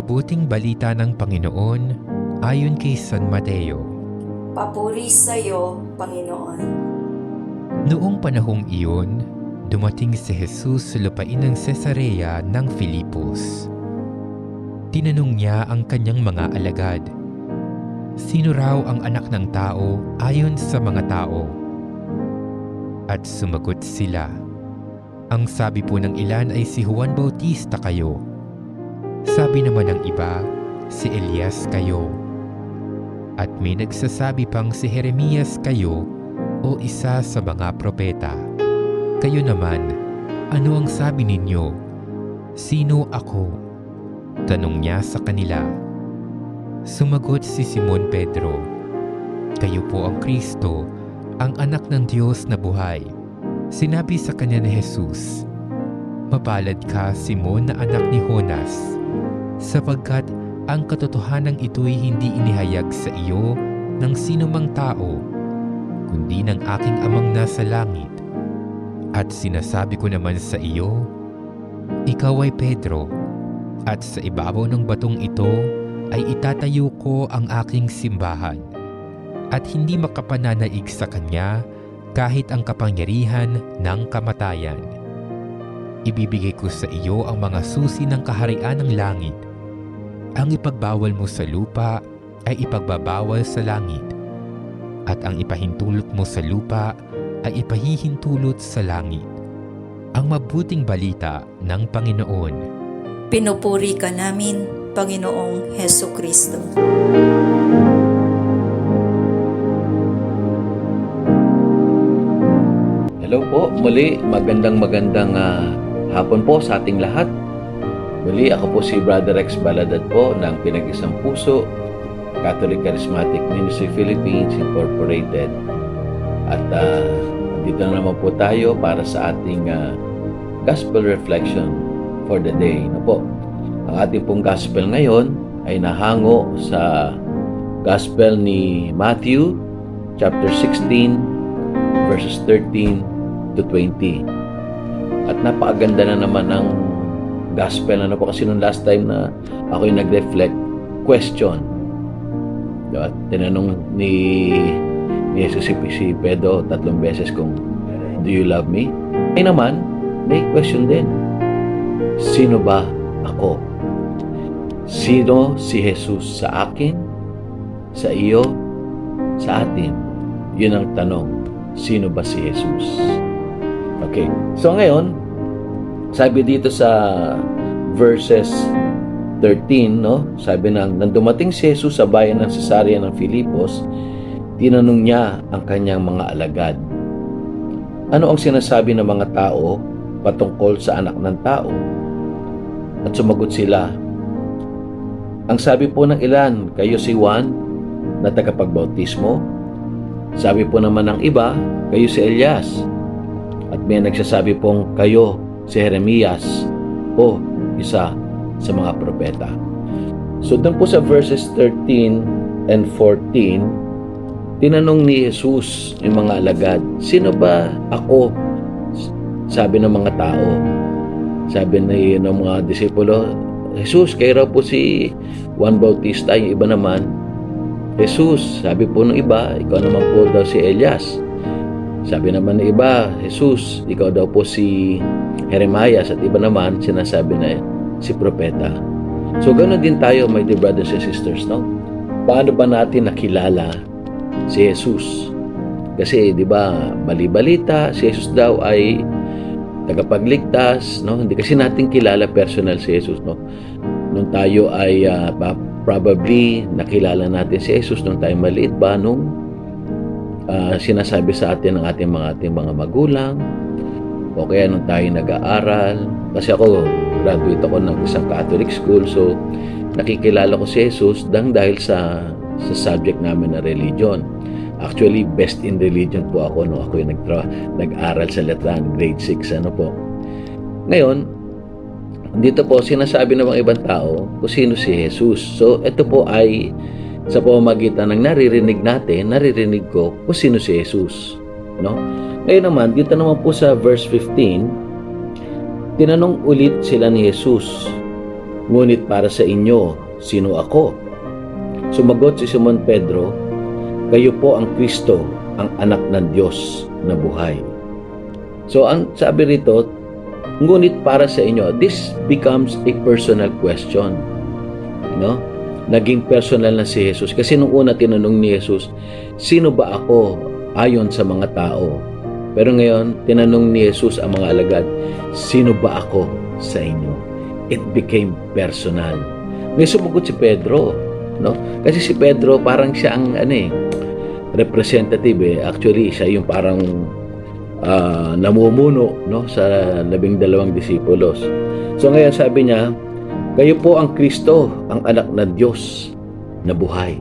mabuting balita ng Panginoon ayon kay San Mateo. Papuri sa iyo, Panginoon. Noong panahong iyon, dumating si Jesus sa lupain ng Cesarea ng Filipos. Tinanong niya ang kanyang mga alagad, sino raw ang anak ng tao ayon sa mga tao? At sumagot sila, ang sabi po ng ilan ay si Juan Bautista kayo. Sabi naman ng iba, si Elias kayo. At may nagsasabi pang si Jeremias kayo o isa sa mga propeta. Kayo naman, ano ang sabi ninyo? Sino ako? Tanong niya sa kanila. Sumagot si Simon Pedro, kayo po ang Kristo, ang anak ng Diyos na buhay. Sinabi sa kanya ni Jesus, mapalad ka, Simon na anak ni Jonas, sapagkat ang katotohanan ito'y hindi inihayag sa iyo ng sinumang tao, kundi ng aking amang nasa langit. At sinasabi ko naman sa iyo, ikaw ay Pedro, at sa ibabaw ng batong ito ay itatayo ko ang aking simbahan, at hindi makapananaig sa kanya kahit ang kapangyarihan ng kamatayan. Ibibigay ko sa iyo ang mga susi ng kaharian ng langit. Ang ipagbawal mo sa lupa ay ipagbabawal sa langit, at ang ipahintulot mo sa lupa ay ipahihintulot sa langit. Ang mabuting balita ng Panginoon. Pinupuri ka namin, Panginoong Hesukristo. Hello po, muli magandang hapon po sa ating lahat. Muli ako po si Brother Rex Baladad po ng Pinag-Isang Puso, Catholic Charismatic Ministry Philippines Incorporated. At dito na naman po tayo para sa ating Gospel Reflection for the day. Ano po? Ang ating pong Gospel ngayon ay nahango sa Gospel ni Matthew chapter 16 verses 13 to 20. At napakaganda na naman ng gospel. Ano po kasi nung last time na ako yung nag-reflect, question. At tinanong ni Jesus si Pedro 3 beses kung, do you love me? Ay naman, may question din. Sino ba ako? Sino si Jesus sa akin? Sa iyo? Sa atin? Yun ang tanong. Sino ba si Jesus? Okay. So ngayon, sabi dito sa verses 13, no? Sabi nang dumating si Jesus sa bayan ng Cesarea ng Filipos, tinanong niya ang kanyang mga alagad. Ano ang sinasabi ng mga tao patungkol sa anak ng tao? At sumagot sila, ang sabi po ng ilan, kayo si Juan na tagapagbautismo. Sabi po naman ng iba, kayo si Elias. At may nagsasabi pong kayo si Jeremias o isa sa mga propeta. So doon po sa verses 13 and 14, tinanong ni Jesus yung mga alagad, sino ba ako? Sabi ng mga tao. Sabi ng mga disipulo, Jesus, kayo raw po si Juan Bautista, yung iba naman, Jesus. Sabi po ng iba, ikaw naman po daw si Elias. Sabi naman ng iba, Jesus, ikaw daw po si Jeremias, at iba naman sinasabi na si propeta. So ganoon din tayo, my dear brothers and sisters, no? Paano ba natin nakilala si Jesus? Kasi, di ba, bali-balita, si Jesus daw ay tagapagligtas, no? Hindi kasi natin kilala personal si Jesus, no? Nung tayo ay probably nakilala natin si Jesus nung tayo maliit ba, nung sinasabi sa atin ng ating mga magulang, o kaya nung tayo nag-aaral. Kasi ako, graduate ako ng isang Catholic school, so nakikilala ko si Jesus dahil sa subject namin na religion. Actually, best in religion po ako nung ako yung nag-aral sa Letran, grade 6, ano po. Ngayon, dito po sinasabi ng mga ibang tao kung sino si Jesus. So, ito po ay sa pamamagitan ng naririnig ko kung sino si Jesus, no? Ngayon naman, dito naman po sa verse 15, tinanong ulit sila ni Jesus Ngunit para sa inyo, sino ako? Sumagot si Simon Pedro, kayo po ang Kristo, ang anak ng Diyos na buhay. So ang sabi rito, ngunit para sa inyo, this becomes a personal question. Naging personal na si Jesus. Kasi nung una tinanong ni Jesus, sino ba ako ayon sa mga tao? Pero ngayon, tinanong ni Jesus ang mga alagad, sino ba ako sa inyo? It became personal. May sumagot si Pedro, Kasi si Pedro parang siya ang representative Actually, siya yung parang namumuno, sa 12 disipulos. So ngayon sabi niya, kayo po ang Kristo, ang anak ng Diyos na buhay.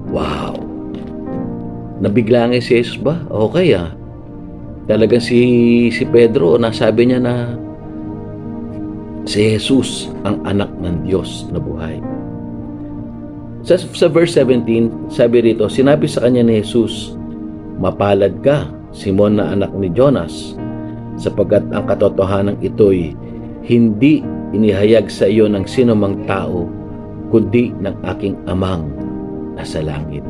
Wow! Nabigla nga si Jesus ba? Okay Talagang si Pedro, nasabi niya na si Jesus ang anak ng Diyos na buhay. Sa verse 17, sabi rito, sinabi sa kanya ni Jesus, mapalad ka, Simon na anak ni Jonas, sapagkat ang katotohanan ito'y hindi inihayag sa iyo ng sino mang tao, kundi ng aking amang nasa langit.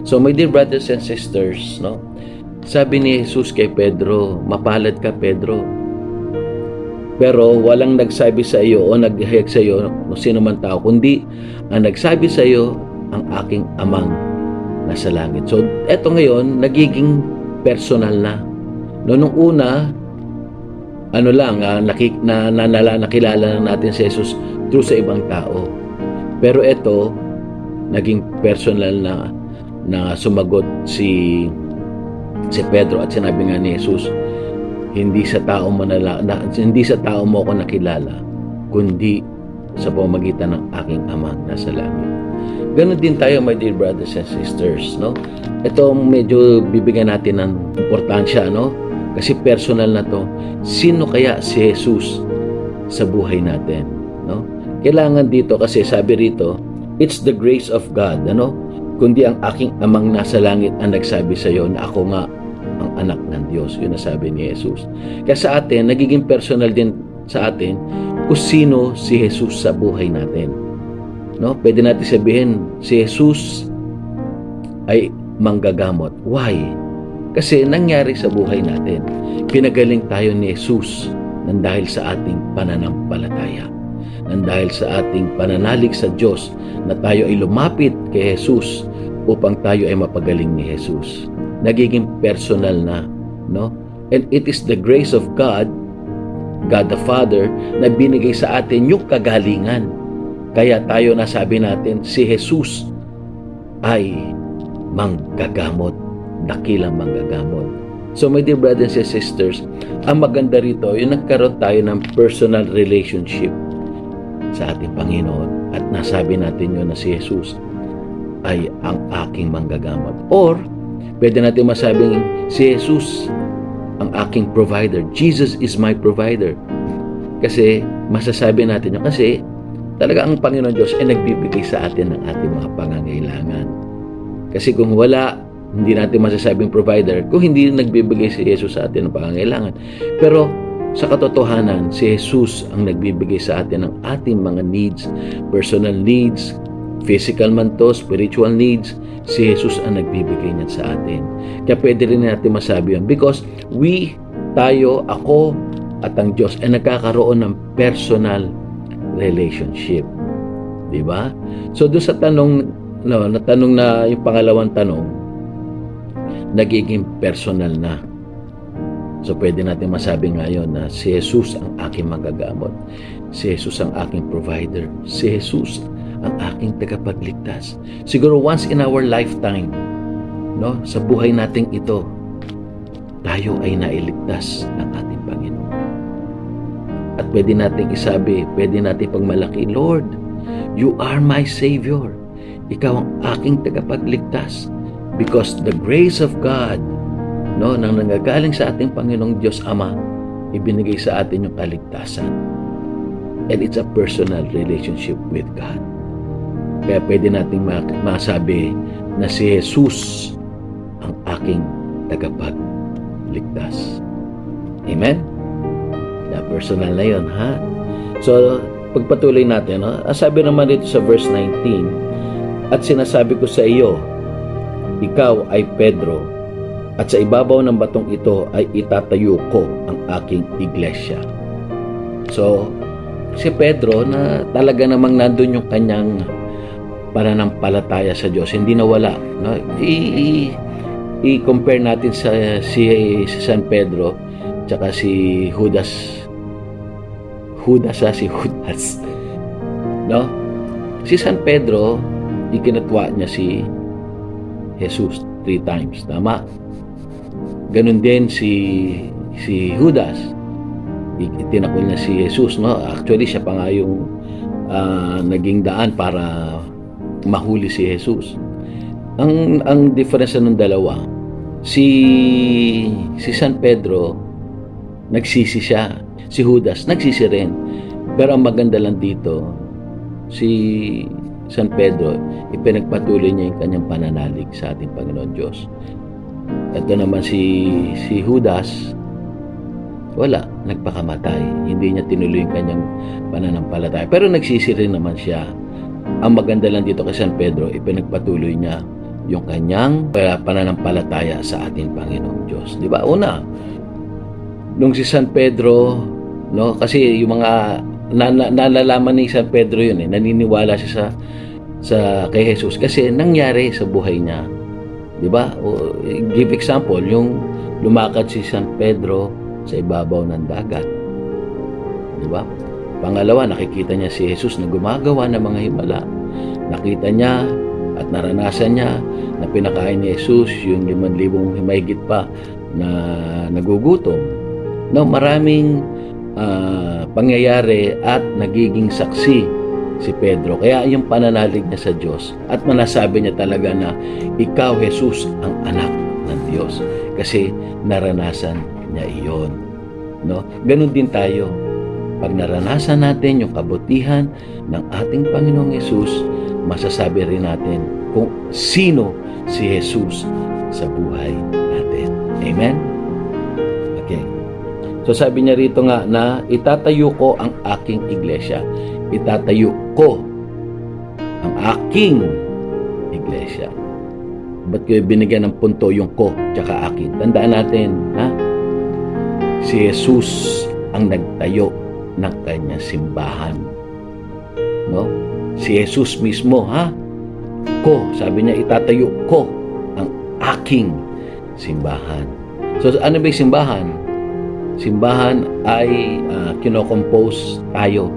So my dear brothers and sisters, sabi ni Jesus kay Pedro, mapalad ka Pedro. Pero walang nagsabi sa iyo o naghahayag sa iyo ng sino man tao, kundi ang nagsabi sa iyo ang aking amang nasa langit. So eto ngayon, nagiging personal na. Nung una, nakilala na natin si Jesus through sa ibang tao. Pero ito, naging personal na sumagot si Pedro at sinabi nga ni Jesus, hindi sa tao mo ako nakilala, kundi sa pamamagitan ng aking amang nasa langit. Ganon din tayo, my dear brothers and sisters, Ito medyo bibigyan natin ng importansya, Kasi personal na to. Sino kaya si Jesus sa buhay natin, Kailangan dito kasi sabi rito, it's the grace of God, Kundi ang aking amang nasa langit ang nagsabi sa iyo na ako nga ang anak ng Diyos. Yun ang sabi ni Jesus. Kaya sa atin, nagiging personal din sa atin kung sino si Jesus sa buhay natin. Pwede natin sabihin, si Jesus ay manggagamot. Why? Kasi nangyari sa buhay natin. Pinagaling tayo ni Jesus nang dahil sa ating pananampalataya. Nang dahil sa ating pananalig sa Diyos na tayo ay lumapit kay Jesus upang tayo ay mapagaling ni Jesus. Nagiging personal na, And it is the grace of God, God the Father, na binigay sa atin yung kagalingan. Kaya tayo nasabi natin, si Jesus ay manggagamot, dakilang manggagamot. So my dear brothers and sisters, ang maganda rito, yung nagkaroon tayo ng personal relationship sa ating Panginoon at nasabi natin yun na si Jesus ay ang aking manggagamot. Or, pwede natin masabing si Jesus ang aking provider. Jesus is my provider. Kasi masasabi natin yun kasi talaga ang Panginoon Diyos ay nagbibigay sa atin ng ating mga pangangailangan. Kasi kung wala, hindi natin masasabing provider kung hindi nagbibigay si Jesus sa atin ng pangangailangan. Pero sa katotohanan, si Jesus ang nagbibigay sa atin ng ating mga needs, personal needs, physical man to, spiritual needs. Si Jesus ang nagbibigay niyan sa atin. Kaya pwede rin natin masabi yun because ako at ang Diyos ay nagkakaroon ng personal relationship. Diba? So doon sa tanong na yung pangalawang tanong, nagiging personal na. So pwede natin masabi ngayon na si Jesus ang aking magagamot. Si Jesus ang aking provider. Si Jesus ang aking tagapagligtas. Siguro once in our lifetime, sa buhay nating ito, tayo ay nailigtas ng ating Panginoon. At pwede nating isabi, pwede nating pagmalaki, Lord, you are my Savior. Ikaw ang aking tagapagligtas. Because the grace of God, nang nanggagaling sa ating Panginoong Diyos Ama, ibinigay sa atin yung kaligtasan. And it's a personal relationship with God. Kaya pwede nating masabi na si Jesus ang aking tagapagligtas. Amen? Na personal na yun, ha? So, pagpatuloy natin, no? Sabi naman dito sa verse 19, at sinasabi ko sa iyo, ikaw ay Pedro, at sa ibabaw ng batong ito ay itatayo ko ang aking iglesia. So, si Pedro na talaga namang nandun yung kanyang pananampalataya sa Diyos, hindi nawala, no? I-compare natin si San Pedro tsaka si Judas, no? Si San Pedro, ikinatwa niya si Jesus 3 times, tama? Ganun din si Judas, itinakol niya si Jesus, no? Actually, siya pa nga yung naging daan para mahuli si Jesus. Ang diferensya ng dalawa, si San Pedro nagsisi siya, si Judas nagsisi rin. Pero ang maganda lang dito, si San Pedro, ipinagpatuloy niya yung kanyang pananalig sa ating Panginoon Diyos. Ito naman si Judas, wala, nagpakamatay. Hindi niya tinuloy yung kanyang pananampalataya. Pero nagsisi rin naman siya. Ang maganda lang dito kay San Pedro, ipinagpatuloy niya yung kanyang pananampalataya sa ating Panginoong Diyos. Di ba? Una, nung si San Pedro, no, kasi yung mga nalalaman ni San Pedro yun, naniniwala siya sa kay Jesus kasi nangyari sa buhay niya. Di ba? Give example, yung lumakad si San Pedro sa ibabaw ng dagat. Di ba? Pangalawa, nakikita niya si Jesus na gumagawa ng mga himala. Nakita niya at naranasan niya na pinakain ni Jesus yung 5,000 mahigit pa na nagugutom. No, maraming pangyayari at nagiging saksi si Pedro. Kaya yung pananalig niya sa Diyos at manasabi niya talaga na ikaw, Jesus, ang anak ng Diyos. Kasi naranasan niya iyon. No? Ganun din tayo. Pag naranasan natin yung kabutihan ng ating Panginoong Jesus, masasabi rin natin kung sino si Jesus sa buhay natin. Amen? Okay. So sabi niya rito nga na itatayo ko ang aking iglesia. Itatayo ko ang aking iglesia. Ba't ko binigyan ng punto yung ko tsaka akin? Tandaan natin, ha? Si Jesus ang nagtayo ng kanyang simbahan. No? Si Jesus mismo, ha? Ko, sabi niya, itatayo ko ang aking simbahan. So, ano ba yung simbahan? Simbahan ay kinocompose tayo.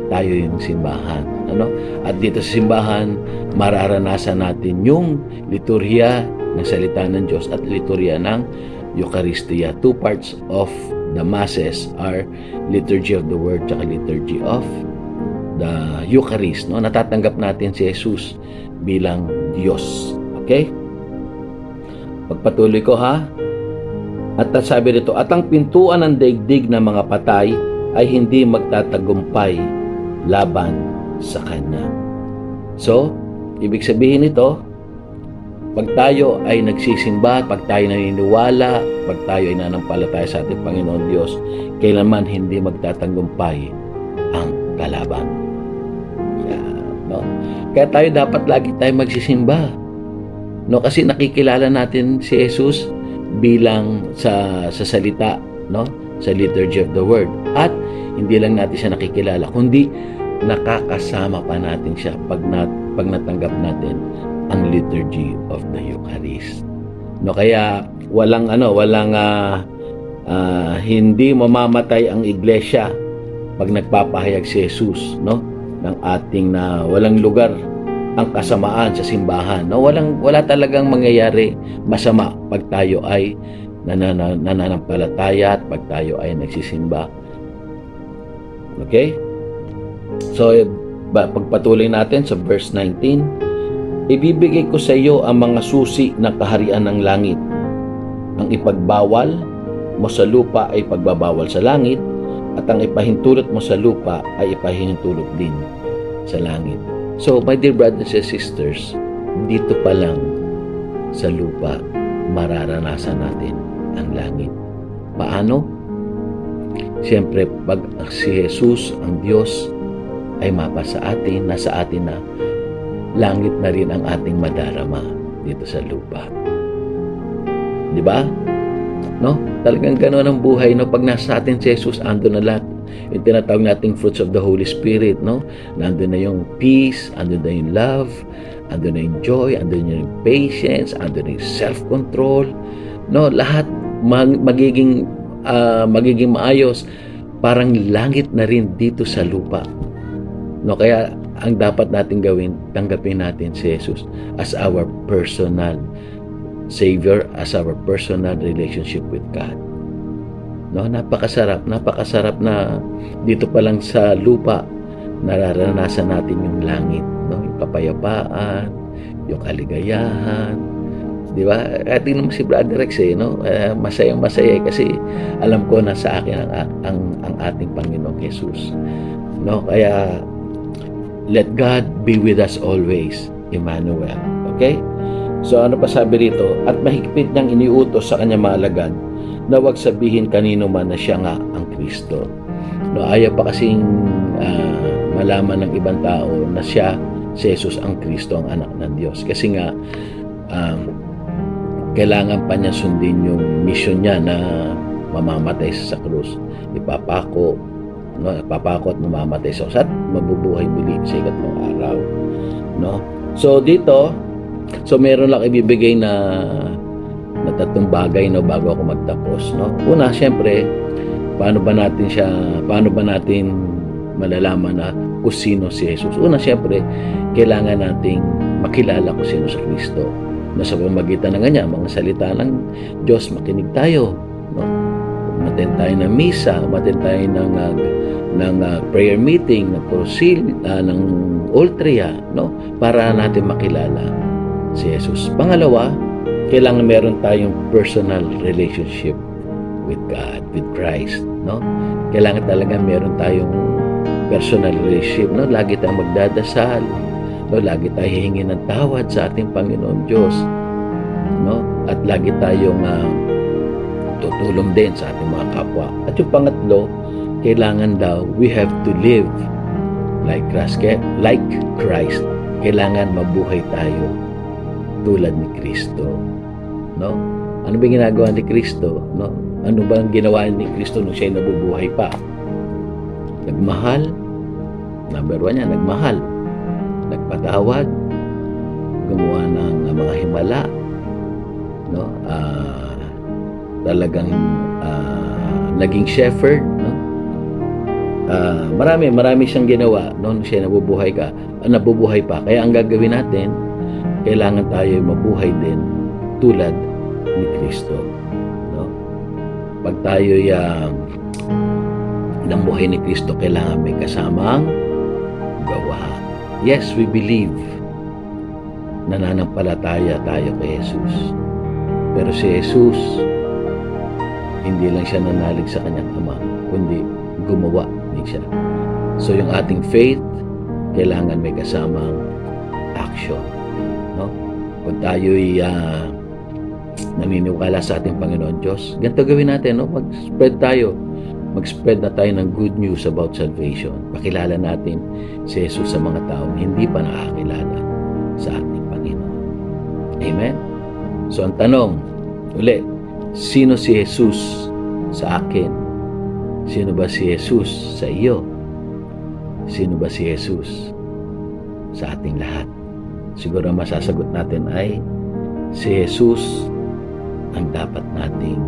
Tayo yung simbahan. Ano? At dito sa simbahan, mararanasan natin yung liturhiya ng salita ng Diyos at liturhiya ng Eucharistia. 2 parts of the masses are liturgy of the word at liturgy of the Eucharist. No? Natatanggap natin si Jesus bilang Diyos. Okay? Pagpatuloy ko, ha? At sabi dito, at ang pintuan ng daigdig ng mga patay ay hindi magtatagumpay laban sa Kanya. So, ibig sabihin nito, pag tayo ay nagsisimba, pag tayo naniniwala, pag tayo ay nanampalataya sa ating Panginoon Diyos, kailanman hindi magtatagumpay ang kalaban. No? Kaya tayo dapat lagi tayo magsisimba. No? Kasi nakikilala natin si Jesus bilang sa salita, no? Sa liturgy of the word. At hindi lang natin siya nakikilala, kundi nakakasama pa natin siya pag natanggap natin ang liturgy of the Eucharist. No, kaya walang hindi mamamatay ang iglesia pag nagpapahayag si Jesus, no? Ng ating na walang lugar ang kasamaan sa simbahan. No, wala talagang mangyayari masama pag tayo ay nananampalataya at pag tayo ay nagsisimba. Okay? So, pagpatuloy natin sa verse 19, ibibigay ko sa iyo ang mga susi ng kaharian ng langit. Ang ipagbawal mo sa lupa ay pagbabawal sa langit, at ang ipahintulot mo sa lupa ay ipahintulot din sa langit. So, my dear brothers and sisters, dito pa lang sa lupa, mararanasan natin ang langit. Paano? Siyempre, pag si Jesus, ang Diyos, ay mapa sa atin, nasa atin na, langit na rin ang ating madarama dito sa lupa. Di ba? No? Talagang gano'n ang buhay, no? Pag nasa atin si Jesus, ando na lahat. Yung tinatawag nating fruits of the Holy Spirit, no? Nandun na yung peace, andun na yung love, andun na yung joy, andun na yung patience, andun na yung self-control, no? Lahat magiging maayos. Parang langit na rin dito sa lupa. No? Kaya ang dapat natin gawin, tanggapin natin si Jesus as our personal Savior, as our personal relationship with God. No, napakasarap na dito pa lang sa lupa nararanasan natin yung langit, no, yung kapayapaan, yung kaligayahan, di ba? At tingnan mo si Brother Rex, no, masayang-masaya kasi alam ko na sa akin ang ating Panginoong Jesus, no? Kaya let God be with us always, Emmanuel. Okay? So ano pa sabi rito? At mahigpit niyang iniutos sa kanyang mga alagad na huwag sabihin kanino man na siya nga ang Kristo. No, ayaw pa kasing malaman ng ibang tao na siya, si Jesus ang Kristo, ang anak ng Diyos. Kasi nga kailangan pa niya sundin yung mission niya na mamamatay sa krus. Ipapako at mamamatay sa krus at mabubuhay muli sa ikatlong araw. No? So dito, meron lang ibibigay na tatlong bagay, no, bago ako magtapos, no. Una, syempre, paano ba natin malalaman na kung sino si Jesus? Una, syempre, kailangan nating makilala kung sino si Kristo. Na sa pamamagitan ng kanya, mga salita ng Diyos, makinig tayo, no. Umattend tayo ng misa, umattend tayo ng prayer meeting, ng kursil, ng ultria, no, para natin makilala si Jesus. Pangalawa, kailangan meron tayong personal relationship with God, with Christ, no? Kailangan talaga meron tayong personal relationship, no? Lagi tayong magdadasal, no? Lagi tayong hihingi ng tawad sa ating Panginoon Diyos, no? At lagi tayong tutulong din sa ating mga kapwa. At yung pangatlo, kailangan daw we have to live like Christ. Kailangan mabuhay tayo tulad ni Kristo, no? Ano ba ginagawa ni Kristo, no? Ano ba ang ginawa ni Kristo nung siya nabubuhay pa? Nagmahal. Number 1 yan, nagmahal. Nagpatawad. Gumawa ng mga himala, no? Talagang naging shepherd, no? Marami siyang ginawa noon siya nabubuhay pa. Kaya ang gagawin natin, kailangan tayo mabuhay din tulad ni Kristo, no? Pag tayo ng buhay ni Kristo, kailangan may kasamang gawa. Yes, we believe. Nananampalataya tayo kay Jesus. Pero si Jesus, hindi lang siya nanalig sa kanyang Ama, kundi gumawa din siya. So yung ating faith, kailangan may kasamang action, no? Kung tayo'y naniniwala sa ating Panginoon Diyos, ganito gawin natin, no? Mag-spread na tayo ng good news about salvation. Pakilala natin si Jesus sa mga taong hindi pa nakakilala sa ating Panginoon. Amen? So ang tanong, uli, sino si Jesus sa akin? Sino ba si Jesus sa iyo? Sino ba si Jesus sa ating lahat? Siguro masasagot natin ay si Jesus ang dapat nating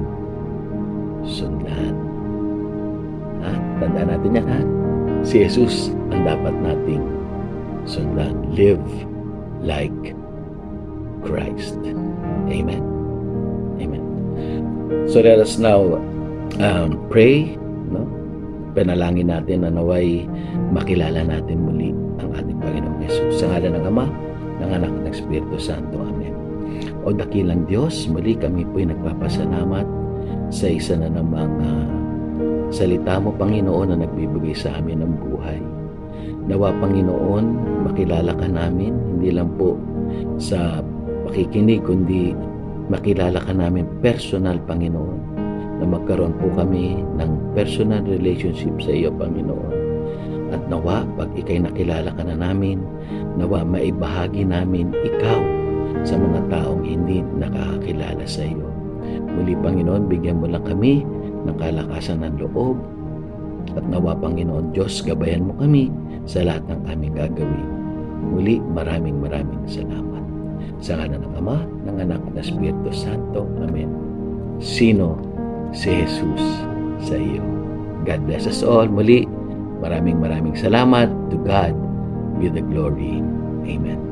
sundan. Tandaan natin yan, ha? Si Jesus ang dapat nating sundan. Live like Christ. Amen. Amen. So let us now pray, no? Panalangin natin na naway makilala natin muli ang ating Panginoong Jesus. Sa ngalan ng Ama, ng Anak at ng Espiritu Santo. Amen. O dakilang Diyos, muli kami po'y nagpapasalamat sa isa na namang salita mo, Panginoon, na nagbibigay sa amin ng buhay. Nawa, Panginoon, makilala ka namin, hindi lang po sa pakikinig, kundi makilala ka namin personal, Panginoon, na magkaroon po kami ng personal relationship sa iyo, Panginoon. At nawa, pag ikay nakilala ka na namin, nawa maibahagi namin ikaw sa mga taong hindi nakakakilala sa iyo. Muli, Panginoon, bigyan mo lang kami ng kalakasan ng loob. At nawa, Panginoon Diyos, gabayan mo kami sa lahat ng aming gagawin. Muli, maraming salamat. Sa ngalan ng Ama, ng Anak at ng Espiritu Santo. Amen. Sino si Jesus sa iyo? God bless us all. Muli, maraming salamat. To God be the glory. Amen.